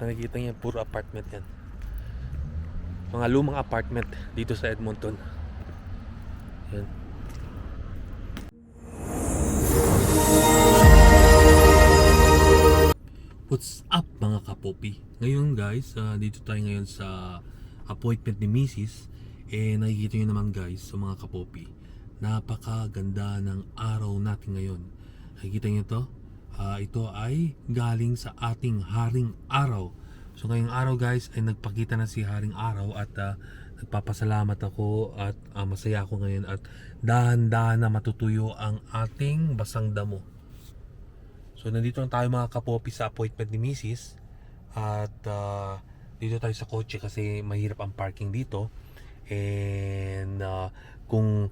Nakikita niyo puro apartment yan. Mga lumang apartment dito sa Edmonton. Yan. What's up mga kapopi? Ngayon guys, dito tayo ngayon sa appointment ni Mrs. Nakikita nyo naman guys sa mga kapopi, napakaganda ng araw natin ngayon. Nakikita nyo to? Ito ay galing sa ating Haring Araw. So ngayong araw guys ay nagpakita na si Haring Araw at nagpapasalamat ako at masaya ako ngayon at dahan-dahan na matutuyo ang ating basang damo. So nandito lang tayo mga kapopi sa appointment ni Mrs. At dito tayo sa kotse kasi mahirap ang parking dito. And kung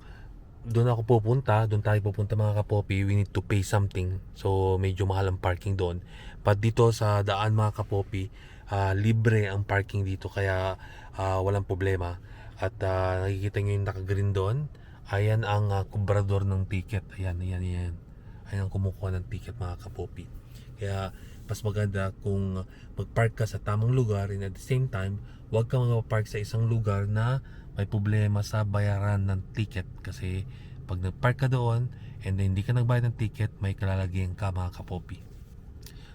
doon ako pupunta, doon tayo pupunta mga kapopi, we need to pay something. So medyo mahal ang parking doon. But dito sa daan mga kapopi, libre ang parking dito kaya walang problema. At nakikita nyo yung nakagreen doon. Ayan ang kubrador ng ticket. Ayan. Ayan ang kumukuha ng ticket mga kapopi. Kaya mas maganda kung magpark ka sa tamang lugar and at the same time huwag kang mag-park sa isang lugar na may problema sa bayaran ng ticket. Kasi pag nag-park ka doon and then hindi ka nagbayad ng ticket, may kalalagyan ka mga kapopi.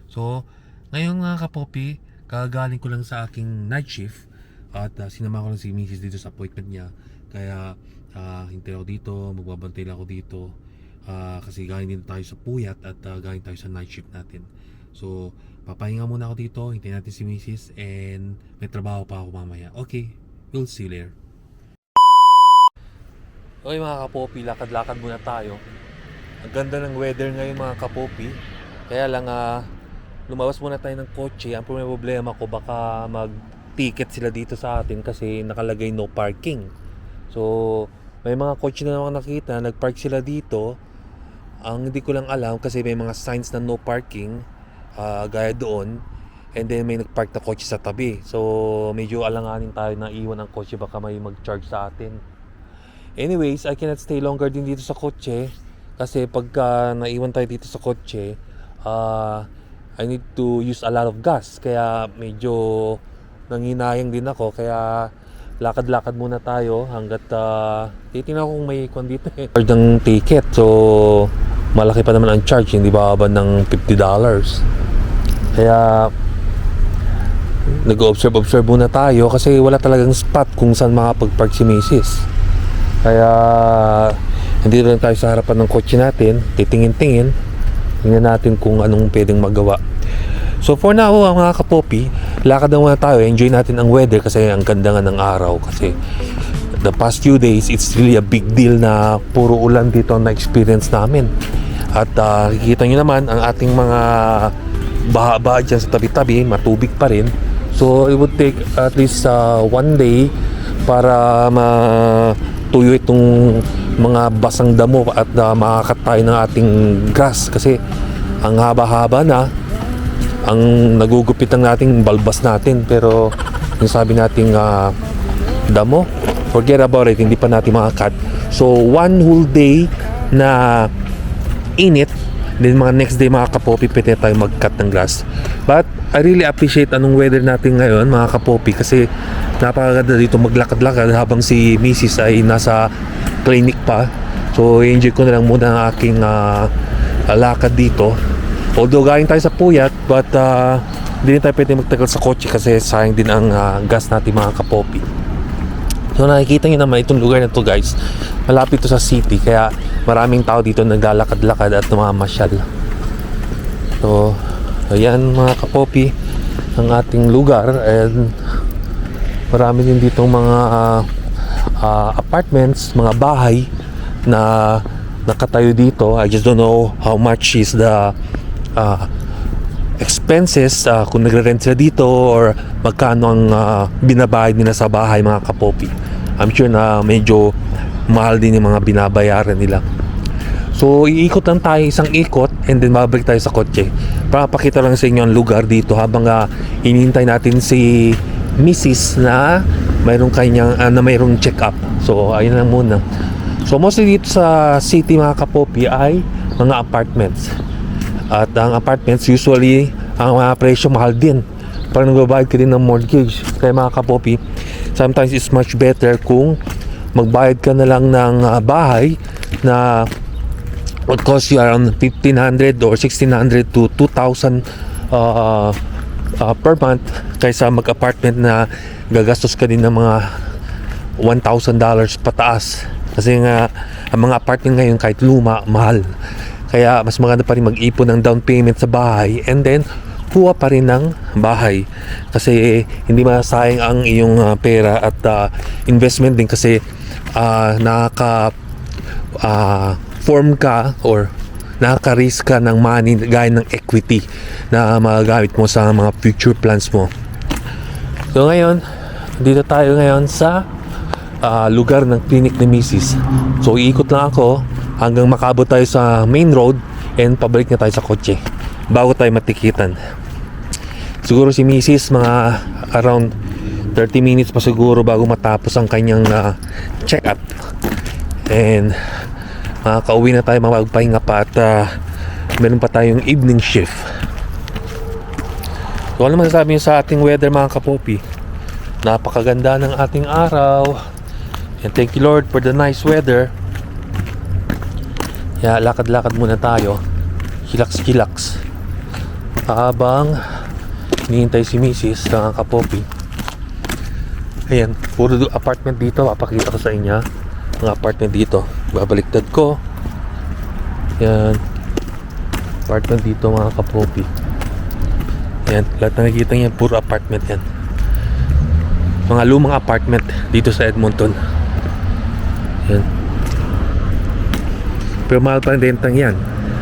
So ngayon mga kapopi, kagaling ko lang sa aking night shift at sinama ko lang si Mrs. dito sa appointment niya. Kaya hintay ako dito, magbabantay lang ako dito. Kasi galing din tayo sa puyat at galing tayo sa night shift natin. So papahinga muna ako dito, hintayin natin si Mrs. and may trabaho pa ako mamaya. Okay, we'll see you later. Okay mga kapopi, lakad-lakad muna tayo. Ang ganda ng weather ngayon mga kapopi. Kaya lang lumabas muna tayo ng kotse. Ang problema ko baka mag-ticket sila dito sa atin kasi nakalagay no parking. So may mga kotse na naman nakita, nagpark sila dito. Ang hindi ko lang alam kasi may mga signs na no parking gaya doon. And then may nagpark na kotse sa tabi. So medyo alanganin tayo na iwan ang kotse, baka may mag-charge sa atin. Anyways, I cannot stay longer din dito sa kotse kasi pagka naiwan tayo dito sa kotse, I need to use a lot of gas. Kaya medyo nanginayang din ako. Kaya lakad-lakad muna tayo hanggat titingnan ko kung may kwan dito charge ng ticket. So malaki pa naman ang charge, hindi bababa ng $50. Kaya nag-observe muna tayo kasi wala talagang spot kung saan makapag-park si Mrs. Kaya hindi lang tayo sa harapan ng kotse natin, titingin-tingin, tingnan natin kung anong pwedeng magawa. So for now mga kapopi, lakad na muna tayo, enjoy natin ang weather kasi ang ganda nga ng araw. Kasi the past few days, it's really a big deal na puro ulan dito ang na-experience namin. At kikita nyo naman ang ating mga baha-baha dyan sa tabi-tabi, matubig pa rin. So it would take at least one day para matuyo itong mga basang damo at makakat tayo ng ating grass. Kasi ang haba-haba na, ang nagugupit ang nating balbas natin, pero yung sabi nating damo, forget about it, hindi pa natin makakat. So one whole day na init, then mga next day mga kapopi pwede tayo mag-cut ng grass. But I really appreciate anong weather natin ngayon mga kapopi kasi napakaganda dito maglakad-lakad habang si Mrs. ay nasa clinic pa. So enjoy ko na lang muna ang aking lakad dito. Although galing tayo sa puyat, but hindi tayo pwede magtagal sa kotse kasi sayang din ang gas natin mga kapopi. So nakikita nyo naman itong lugar na to guys, malapit to sa city kaya maraming tao dito naglalakad-lakad at namamasyal. So ayan mga kapopi ang ating lugar, and marami din ditong mga apartments, mga bahay na nakatayo dito. I just don't know how much is the expenses kung nagre-rent sila dito or magkano ang binabayad nila sa bahay mga kapopi. I'm sure na medyo mahal din yung mga binabayaran nila. So iikot lang tayo isang ikot and then babalik tayo sa kotse para pakita lang sa inyo ang lugar dito habang hinihintay natin si Mrs. na mayroong kanyang mayroong check up. So ayun lang muna. So mostly dito sa city mga kapopi ay mga apartments. At ang apartments usually ang mga presyo mahal din. parang nagbabayad ka din ng mortgage. Kaya mga kapopi, sometimes it's much better kung magbayad ka na lang ng bahay na would cost you around 1,500 or 1,600 to 2,000 per month, kaysa mag-apartment na gagastos ka din ng mga $1,000 pataas. Kasi nga ang mga apartment ngayon kahit luma, mahal. Kaya mas maganda pa rin mag-ipon ng down payment sa bahay and then kuha pa rin ng bahay. Kasi hindi masayang ang iyong pera at investment din, kasi form ka or nakaka-risk ka ng money gaya ng equity na magagamit mo sa mga future plans mo. So ngayon, dito tayo ngayon sa lugar ng clinic ni Mrs. So iikot lang ako hanggang makabot tayo sa main road and pabalik na tayo sa kotse bago tayo matikitan. Siguro si Mrs. mga around 30 minutes pa siguro bago matapos ang kanyang check-up. And makakauwi na tayo, magpahinga pa at meron pa tayong evening shift. So ano masasabi niyo sa ating weather mga kapopi? Napakaganda ng ating araw. And thank you Lord for the nice weather. Kaya lakad-lakad muna tayo. Hilaks-hilaks. Habang hinihintay si Mrs. mga kapopi. Ayan, puro apartment dito. Papakita ko sa inyo ang apartment dito. Babaliktad ko. Yan. Apartment dito mga kapopi. Yan, lahat na nakikita niyan puro apartment yan. Mga lumang apartment dito sa Edmonton. Yan. Pero mahal pa rin rentang yan.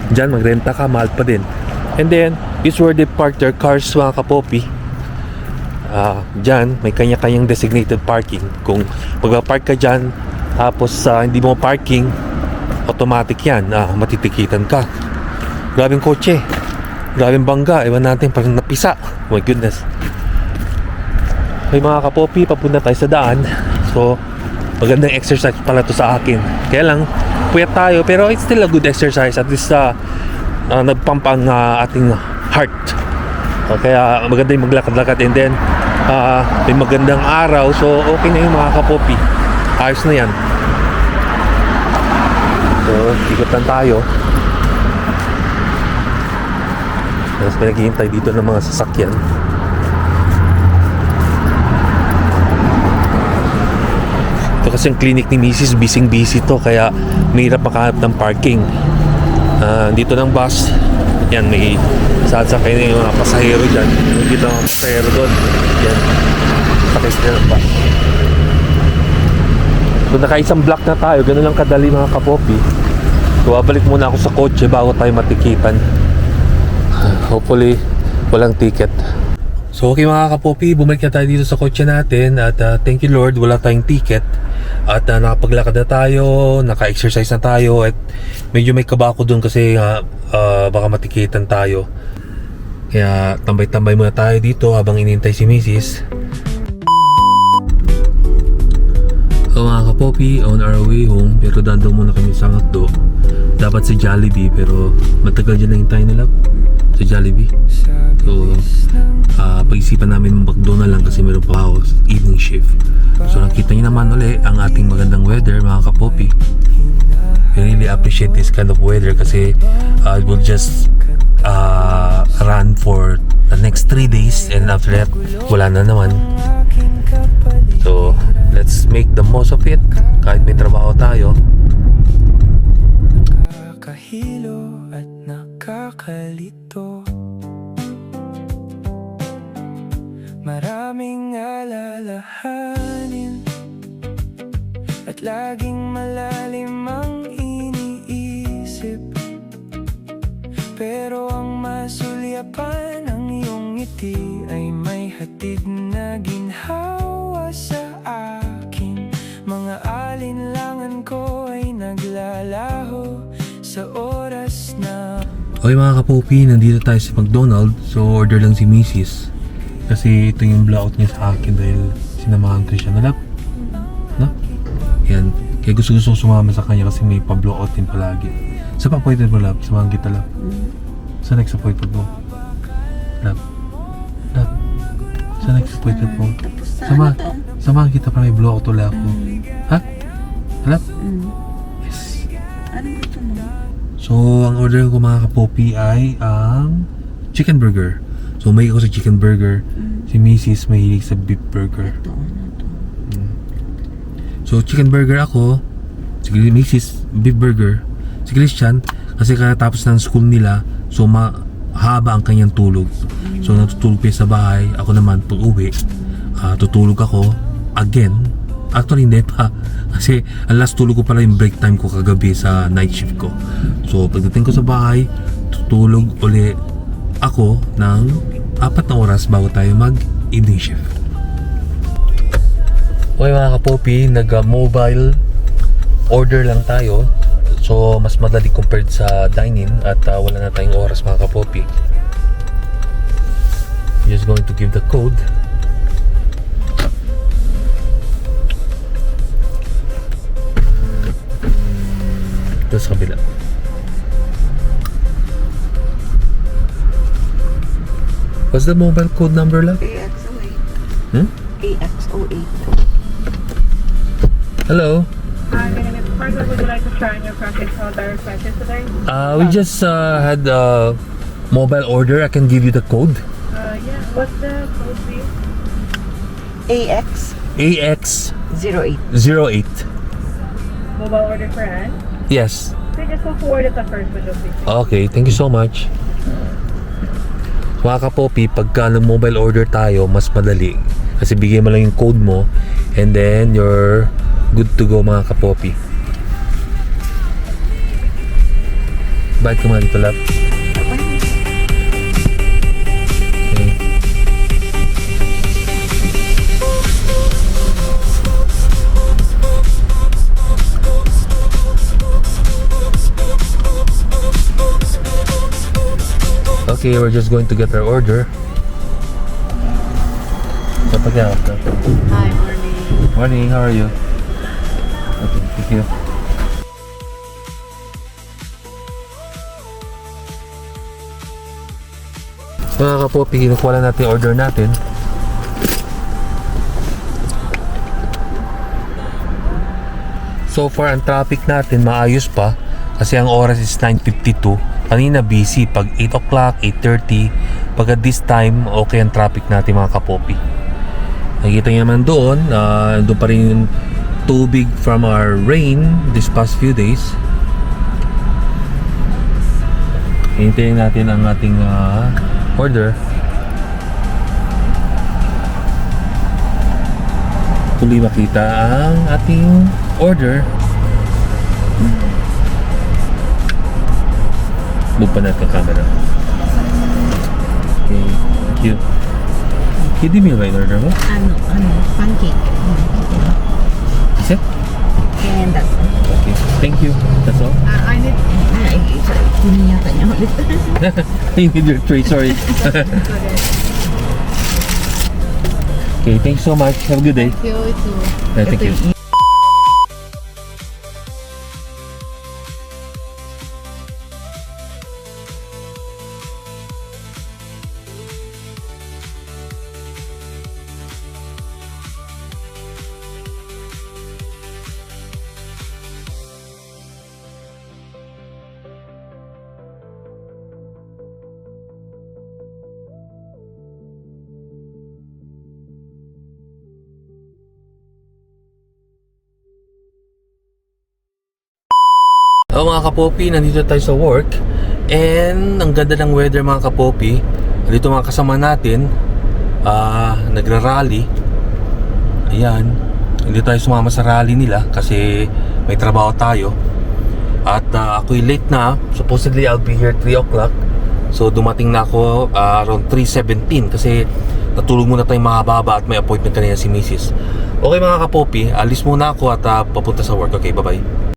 Diyan magrenta ka, mahal pa din. And then this is where they park their cars mga kapopi. Diyan may kanya-kanyang designated parking. Kung magpa-park ka dyan tapos hindi mo parking, automatic yan, matitikitan ka. Grabing kotse, grabing bangga, ewan natin parang napisa. Oh my goodness. May mga kapopi, papunta tayo sa daan. So magandang exercise pala to sa akin. Kaya lang puyat tayo, pero it's still a good exercise. At least nagpump ang ating heart. Kaya maganda yung maglakad-lakad. And then may magandang araw, so okay na yung mga kapopi. Ayos na yan. So ikot lang tayo. Tapos may naghihintay dito ng mga sasakyan. Ito kasi yung clinic ni Mrs. Busy to, kaya mahirap makahanap ng parking. Dito ng bus. Yan, may sasakay na yung mga pasahero dyan. Dito ang pasahero doon. Yan, sakay sila ng bus. So nakaisang block na tayo. Ganun lang kadali mga kapopi. So babalik muna ako sa kotse bago tayo matikitan. Hopefully walang ticket. So okay mga kapopi, bumalik na tayo dito sa kotse natin. At thank you Lord, wala tayong ticket. At nakapaglakad na tayo, naka-exercise na tayo. At medyo may kaba ako dun kasi baka matikitan tayo. Kaya tambay-tambay muna tayo dito habang inintay si Mrs. So mga kapopi, on our way home. Pero dandong muna kami sa Ngakdo. Dapat sa Jollibee, pero matagal dyan na hintayin nila sa Jollibee. So pag-isipan namin McDonald's lang kasi meron pa ako evening shift. So nakita niyo naman ulit ang ating magandang weather mga kapopi. I really appreciate this kind of weather kasi it will just run for the next 3 days and after that wala na naman. So let's make the most of it kahit may trabaho tayo. Nakakahilo at nakakalito, maraming alalahanin at laging malalim ang iniisip. Pero ang masulyapan ng iyong ngiti ay may hatid na ginhawa sa akin. Mga alinlangan ko ay naglalaho sa oras na... Okay mga kapopi, nandito tayo sa McDonald's. So order lang si Mrs. Kasi ito yung blowout niya sa akin dahil sinamahan ko siya. Nalap? No? Yan. Kaya gusto ko sumama sa kanya kasi may pa-blowout din palagi. Sa pa-appointment mo, Lap? Samahan kita, Lap. Sa next appointment mo? Lap? Lap? Sa next appointment mo. Tapos sa Sama, ano to? samahan kita para may blow ako tula ako. Ha? Halap? Yes. Anong gusto mo? So, ang order ko mga kapopi ay ang chicken burger. So, may ako sa chicken burger. Si Mrs. mahilig sa beef burger. Ito, ano to? So, chicken burger ako. Si Mrs. beef burger. Si Christian, kasi katapos ng school nila, so mahaba ang kanyang tulog. So, natutulog pa sa bahay. Ako naman, pag uwi, tutulog ako again. Actually, hindi pa. Kasi ang last tulog ko pala yung break time ko kagabi sa night shift ko. So, pagdating ko sa bahay, tutulog uli ako ng 4 na oras bago tayo mag-evening shift. Okay mga kapopi, nag-mobile order lang tayo. So, mas madali compared sa dine-in at wala na tayong oras mga kapopi. Just going to give the code. Ito sa kabila. What's the mobile code number lang? AX08. Hmm? AX08. Hello? Hi, my name is Parker. Would you like to try on your package how direct purchase today? We just had a mobile order. I can give you the code. Yeah. What's the code, please? AX08. AX08. Mobile order for Anne. Yes. So just go forward at the first window, please. Okay, thank you so much. Mga kapopi, pagka mobile order tayo, mas madali. Kasi bigay mo lang yung code mo and then you're good to go mga kapopi. Bayad ka mga dito, love. Okay. Okay, we're just going to get our order. Kapag yan, Hi, morning. morning, how are you? Okay, thank you. Mga kapopi, kinukuha lang natin yung order natin. So far, ang traffic natin maayos pa kasi ang oras is 9:52. Kanina busy pag 8 o'clock, 8:30. Pag at this time, okay ang traffic natin mga kapopi. Nakikita niyo naman doon, doon pa rin yung tubig from our rain this past few days. Hintayin natin ang ating order. Tuloy makita ang ating order. Move pa natin ang camera. Okay, thank you. Kiddie meal ba yung order mo? Pancake. Is it? And that's Okay, thank you. That's all. I need kunin yata niya ulit. I need your tray, sorry. Okay, thank you so much. Have a good day. you to Thank you. Oh mga kapopi, nandito tayo sa work and ang ganda ng weather mga kapopi. Dito mga kasama natin nagra-rally. Ayan, hindi tayo sumama sa rally nila kasi may trabaho tayo. At ako'y late na. Supposedly I'll be here 3 o'clock. So dumating na ako around 3:17 kasi natulog muna tayong mahaba at may appointment kanina si Mrs. Okay mga kapopi, alis muna ako at papunta sa work. Okay, bye-bye.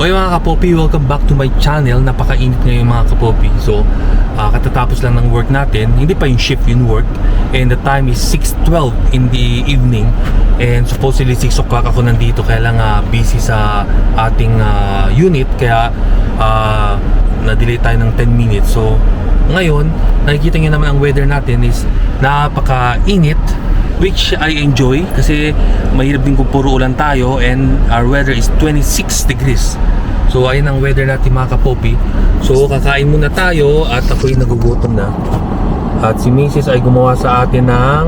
Okay mga kapopi, welcome back to my channel. Napakainit ngayon mga kapopi. So, katatapos lang ng work natin. Hindi pa yung shift yung work. And the time is 6:12 in the evening. And supposedly 6 o'clock ako nandito. Kaya lang busy sa ating unit. Kaya na-delay tayo ng 10 minutes. So, Ngayon, nakikita nyo naman ang weather natin is napaka-init, which I enjoy kasi mahirap din kung puro ulan tayo, and our weather is 26 degrees. So ayun ang weather natin mga kapopi. So kakain muna tayo at ako'y nagugutom na. At si Mrs. ay gumawa sa atin ng,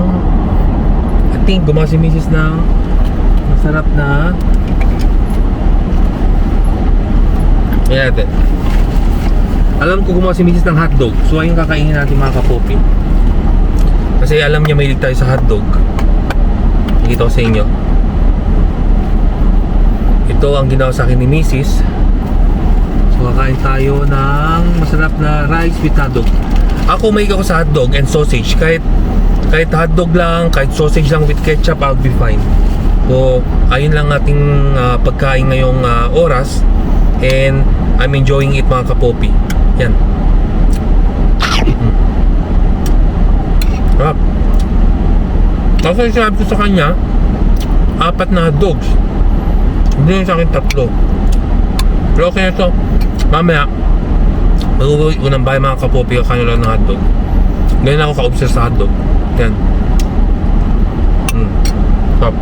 I think gumawa si Mrs. ng masarap na, ayan natin. Alam ko gumawa si Mrs. ng hotdog. So ayun kakainin natin mga kapopi. Kasi alam niya mahilig tayo sa hotdog. Nakita ko sa inyo. Ito ang ginawa sa akin ni Mrs. So kakain tayo ng masarap na rice with hotdog. Ako mahilig ako sa hotdog and sausage. Kahit hotdog lang, kahit sausage lang with ketchup, I'll be fine. So ayun lang ating pagkain ngayong oras. And I'm enjoying it mga kapopi. Yan. Sarap. Kasi sabi ko sa kanya 4 na hotdogs. Hindi yung sa akin 3. Pero okay na ito. Mamaya mag-uwi ko ng bahay mga kapopi, kakain lang ng hotdog. Ganyan ako ka-obsess sa hotdog. Yan. Sarap.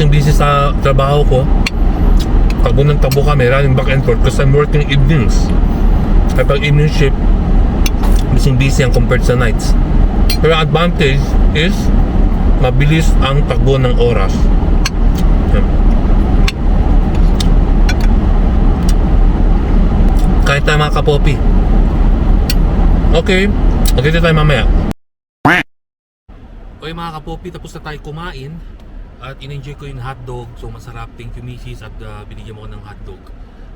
Busy sa trabaho ko. Takbo ng takbo kami, running back and forth because I'm working evenings. Ay pag evening shift, busy ang compared sa nights. Pero ang advantage is mabilis ang takbo ng oras. Yan. Kain tayo mga kapopi. Okay, magkita tayo mamaya. Okay mga kapopi, tapos na tayo kumain. At in-enjoy ko yung hotdog. So masarap. Thank you Mrs. At binigyan mo ko ng hotdog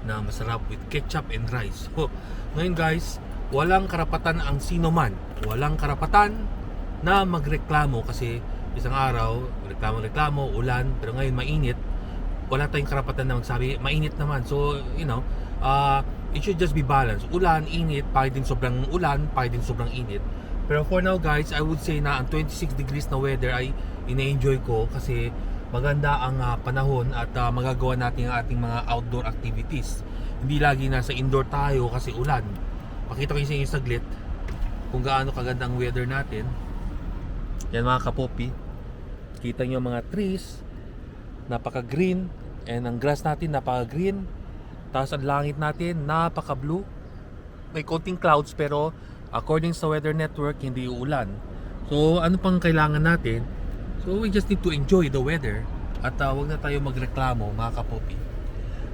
na masarap with ketchup and rice. So, ngayon guys, walang karapatan ang sino man. Walang karapatan na magreklamo kasi isang araw, reklamo, ulan, pero ngayon mainit. Wala tayong karapatan na magsabi, mainit naman. So, you know, it should just be balanced. Ulan, init, pwede din sobrang ulan, pwede din sobrang init. Pero for now guys, I would say na ang 26 degrees na weather ay ina-enjoy ko kasi maganda ang panahon at magagawa natin ang ating mga outdoor activities. Hindi lagi nasa indoor tayo kasi ulan. Pakita ko sa inyo saglit kung gaano kaganda ang weather natin. Yan mga kapopi. Kita nyo mga trees, napaka-green, and ang grass natin napaka-green. Tapos ang langit natin napaka-blue. May konting clouds pero according sa weather network hindi uulan. So ano pang kailangan natin? So we just need to enjoy the weather at wag na tayo magreklamo mga kapopi.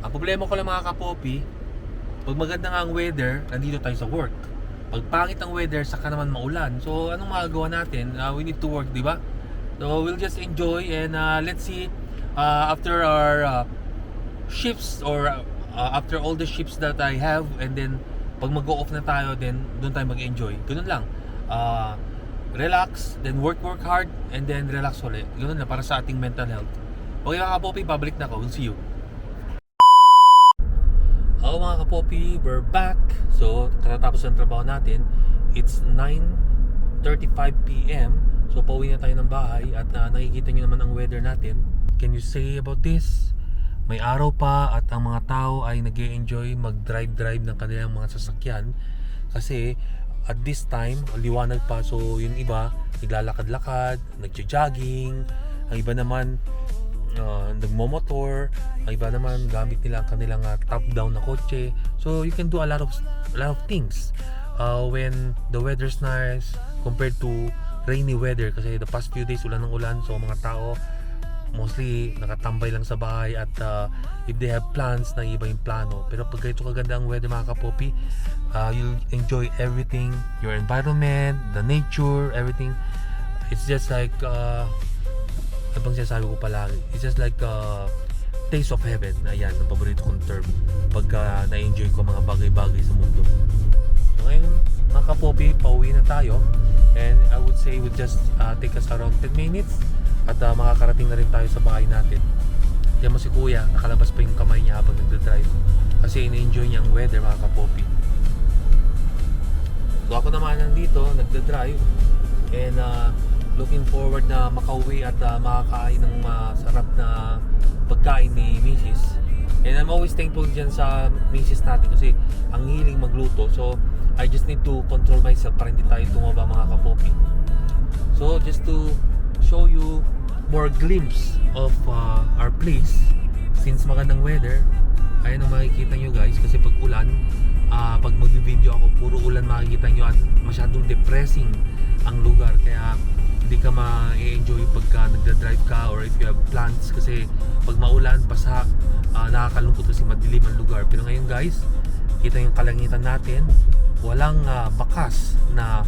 Ang problema ko lang mga kapopi, pag maganda nga ang weather, nandito tayo sa work. Pag pangit ang weather, saka naman maulan. So anong magagawa natin? We need to work, di ba? So we'll just enjoy and let's see after our shifts or after all the shifts that I have, and then pag mag-go off na tayo, then doon tayo mag-enjoy. Ganun lang. Relax, then work hard, and then relax ulit. Ganun na para sa ating mental health. Okay mga kapopi, pabalik na ako. We'll see you. Hello mga kapopi, we're back. So, katatapos ng trabaho natin. It's 9:35 PM. So, pauwi na tayo ng bahay at nakikita nyo naman ang weather natin. Can you say about this? May araw pa at ang mga tao ay nag-e-enjoy mag-drive ng kanilang mga sasakyan. Kasi at this time, liwanag pa. So yung iba, naglalakad-lakad, nagja-jogging. Ang iba naman, nagmomotor. Ang iba naman, gamit nila ang kanilang top-down na kotse. So you can do a lot of things when the weather's nice compared to rainy weather. Kasi the past few days, ulan ng ulan. So mga tao, mostly nakatambay lang sa bahay at if they have plans, na iba yung plano. Pero pag ito kaganda ang weather mga kapopi, you'll enjoy everything, your environment, the nature, everything. It's just like ano bang sinasabi ko palagi, it's just like taste of heaven. Ayan, ang paborito kong term pag na-enjoy ko mga bagay-bagay sa mundo. So ngayon mga kapopi, pauwi na tayo, and I would say it would just take us around 10 minutes at makakarating na rin tayo sa bahay natin. Diyan mo si kuya, nakalabas pa yung kamay niya habang nagdadrive kasi ina-enjoy niya ang weather mga kapopi. So ako naman nandito, nagdadrive, and looking forward na makauwi at makakain ng masarap na pagkain ni Mrs. And I'm always thankful dyan sa misis natin kasi ang hiling magluto. So I just need to control myself para hindi tayo tumaba mga kapopi. So just to show you more glimpse of our place, since magandang weather, ayan ang makikita nyo guys. Kasi pag ulan, pag mag-video ako, puro ulan makikita nyo at masyadong depressing ang lugar. Kaya hindi ka ma-enjoy pagka nagda-drive ka or if you have plans. Kasi pag maulan, basa, nakakalungkot kasi madilim ang lugar. Pero ngayon guys, kita yung kalangitan natin, walang bakas na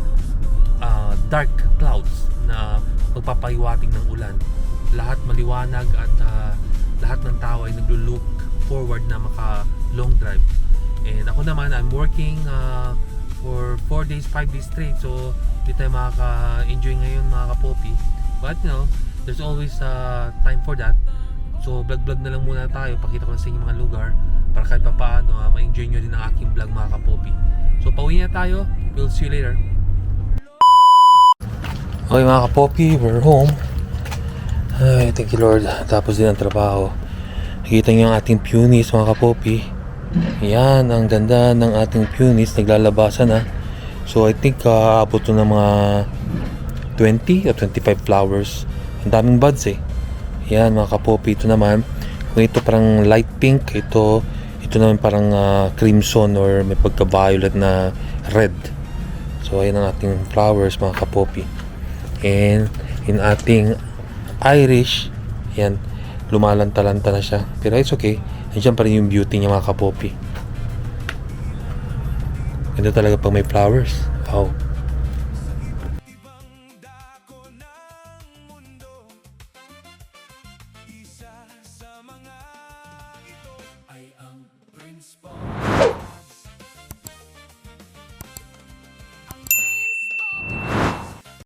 dark clouds na magpapahiwating ng ulan. Lahat maliwanag at lahat ng tao ay naglo-look forward na maka long drive. And ako naman, I'm working for 4 days, 5 days straight. So hindi tayo makaka-enjoy ngayon mga kapopi. But you know, there's always time for that. So vlog-vlog na lang muna tayo. Pakita ko na sa inyo mga lugar para kahit pa paano ma-enjoy nyo din ang aking vlog mga kapopi. So pauwi na tayo. We'll see you later. Okay mga kapopi, we're home. Ay, thank you Lord. Tapos din ang trabaho. Nakita nyo ang ating punis mga kapopi. Yan, ang ganda ng ating punis. Naglalabasan na. So I think aabot to ng mga 20 or 25 flowers. Ang daming buds eh. Yan mga kapopi. Ito naman, kung ito parang light pink, ito naman parang crimson or may pagka-violet na red. So ayan ang ating flowers mga kapopi. And in ating Irish, yan, lumalanta-lanta na siya. Pero it's okay. Nandiyan pa rin yung beauty niya mga kapopi. Ganda talaga pag may flowers. Wow.